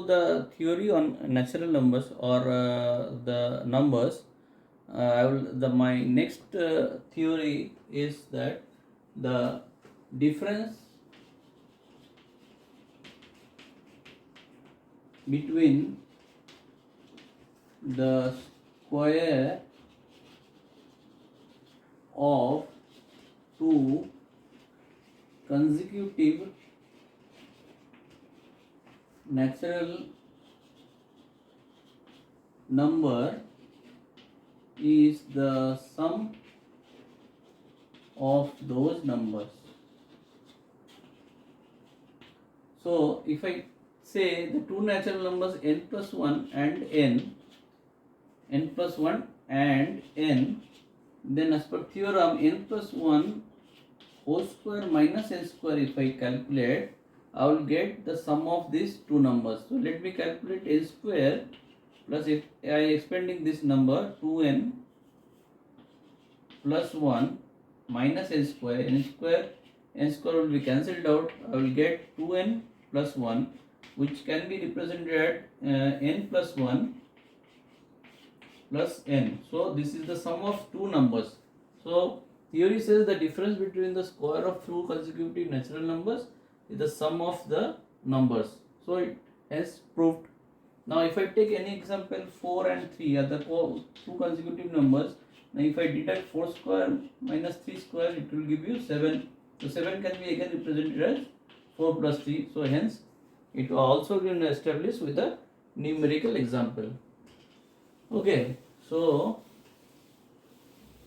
the theory on natural numbers or the numbers, my next theory is that the difference between the square of two consecutive natural number is the sum of those numbers. So if I say the two natural numbers n plus 1 and n plus 1 and n, then as per theorem n plus 1 whole square minus n square, if I calculate, I will get the sum of these two numbers. So let me calculate n square plus, if I expanding this number, 2n plus 1 minus n square will be cancelled out. I will get 2n plus 1, which can be represented n plus 1 plus n. So this is the sum of two numbers. So theory says the difference between the square of two consecutive natural numbers is the sum of the numbers. So it has proved. Now if I take any example, 4 and 3 are the two consecutive numbers. Now if I deduct 4 square minus 3 square, it will give you 7. So 7 can be again represented as 4 plus 3. So hence it will also be established with a numerical example. Okay, so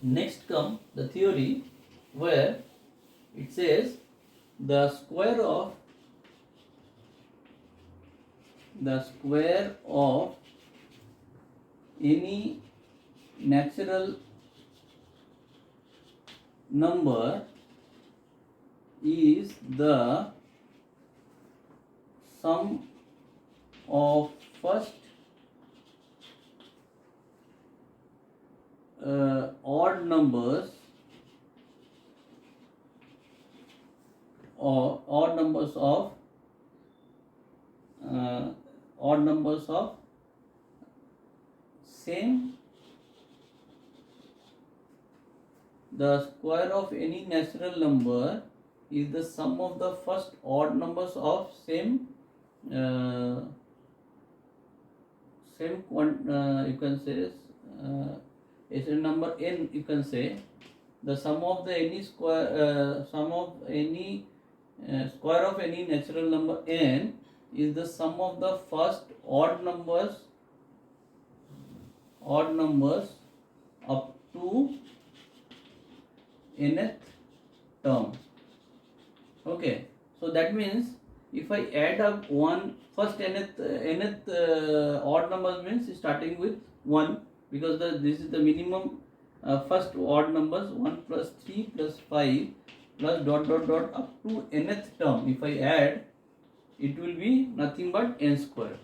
next come the theory where it says the square of any natural number is the sum of first odd numbers of same. The square of any natural number is the sum of the first odd numbers of same you can say it's a number n. You can say the sum of the any square square of any natural number n is the sum of the first odd numbers up to nth term. Okay, so that means if I add up first nth odd numbers means starting with 1, because this is the minimum first odd numbers, 1 plus 3 plus 5 plus dot dot dot up to nth term. If I add, it will be nothing but n square.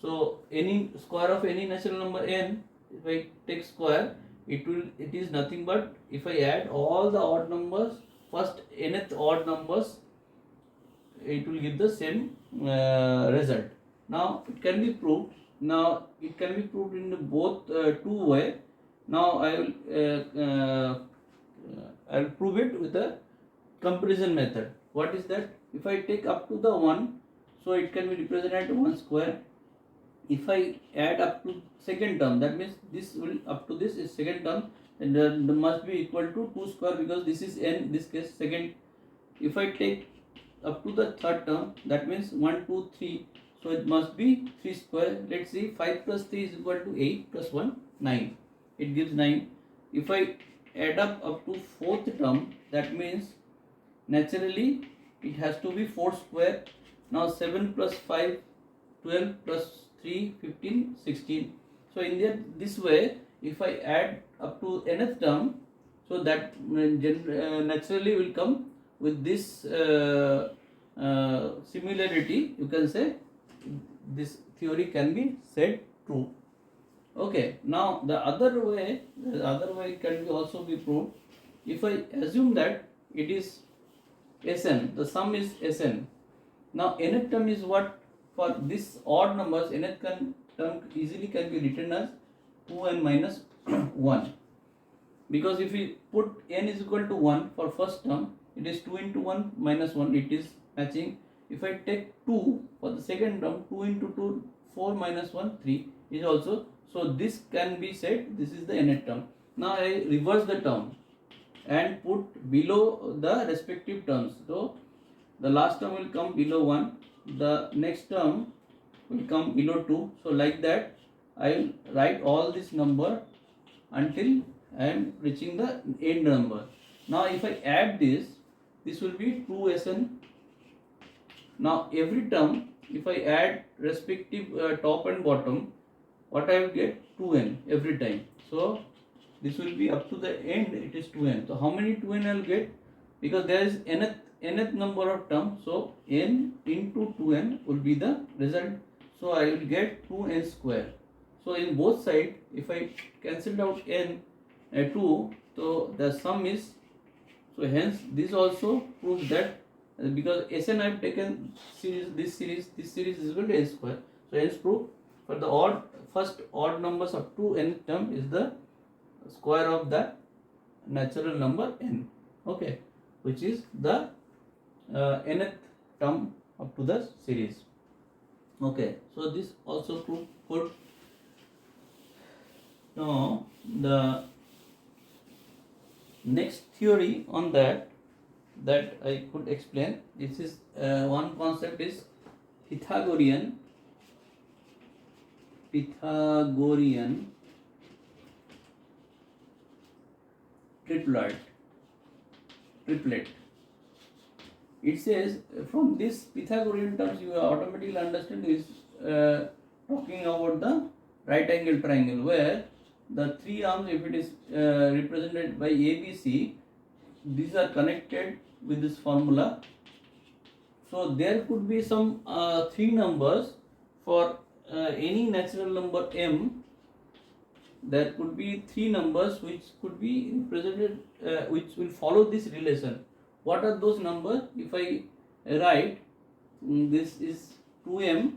So any square of any natural number n, if I take square, it is nothing but, if I add all the odd numbers, first nth odd numbers, it will give the same result. Now it can be proved. Now it can be proved in both two way. Now I will prove it with a comparison method. What is that? If I take up to the 1, so it can be represented 1 square. If I add up to second term, that means this will up to this is second term, and there must be equal to 2 square, because this is n, this case second. If I take up to the third term, that means 1, 2, 3, so it must be 3 square. Let's see, 5 plus 3 is equal to 8 plus 1, 9. It gives 9. If I add up to fourth term, that means naturally it has to be 4 square. Now 7 plus 5, 12 plus 3, 15, 16. So in this way, if I add up to nth term, so that naturally will come with this similarity. You can say this theory can be said true. Okay, now the other way can also be proved. If I assume that it is Sn, the sum is Sn. Now nth term is what? for this odd numbers, nth term easily can be written as 2n minus 1. Because if we put n is equal to 1 for first term, it is 2 into 1 minus 1, it is matching. If I take 2 for the second term, 2 into 2, 4 minus 1, 3 is also. So this can be said, this is the nth term. Now I reverse the term and put below the respective terms. So the last term will come below 1, the next term will come below 2. So like that I will write all this number until I am reaching the end number. Now if I add this will be 2Sn. Now every term, if I add respective top and bottom, what I will get? 2n every time. So this will be up to the end, it is 2n. So how many 2n I will get? Because there is nth number of terms, so n into 2n will be the result. So I will get 2n square. So in both sides, if I cancel out n 2, so the sum is, so hence this also proves that because Sn I have taken this series is equal to n square. So hence proof for the first odd numbers up to n term is the square of the natural number n. Okay, which is the nth term up to the series. Okay, so this also proof good. Now the next theory on that I could explain. This is one concept is Pythagorean triplet. It says from this Pythagorean terms you automatically understand is talking about the right angle triangle, where the three arms, if it is represented by ABC, these are connected with this formula. So there could be some three numbers for any natural number m. There could be three numbers which could be represented, which will follow this relation. What are those numbers? If I write this is 2m,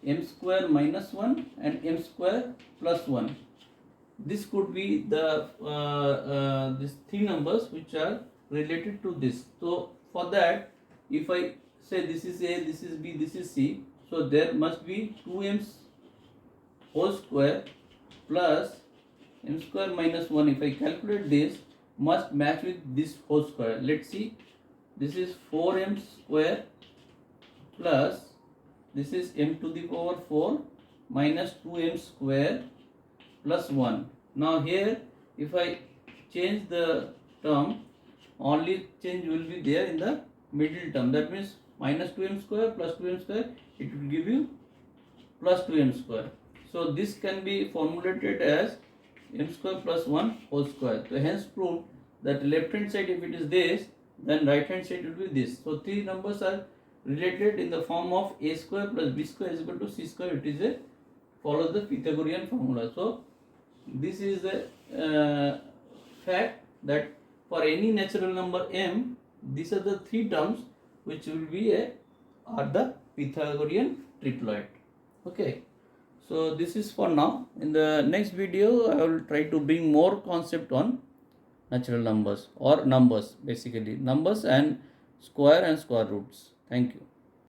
m square minus 1 and m square plus 1. This could be the these three numbers which are related to this. So for that, if I say this is A, this is B, this is C, so there must be 2m whole square plus m square minus 1. If I calculate this, must match with this whole square. Let's see, this is 4m square plus this is m to the power 4 minus 2m square plus 1. Now here if I change the term, only change will be there in the middle term. That means minus 2m square plus 2m square, it will give you plus 2m square. So this can be formulated as m square plus 1 whole square. So hence prove that left hand side if it is this, then right hand side will be this. So three numbers are related in the form of a square plus b square is equal to c square. It is a follows the Pythagorean formula. So this is the fact that for any natural number m, these are the three terms which will be are the Pythagorean triplet. Okay, so this is for now. In the next video I will try to bring more concept on natural numbers or numbers, basically numbers and square roots. Thank you.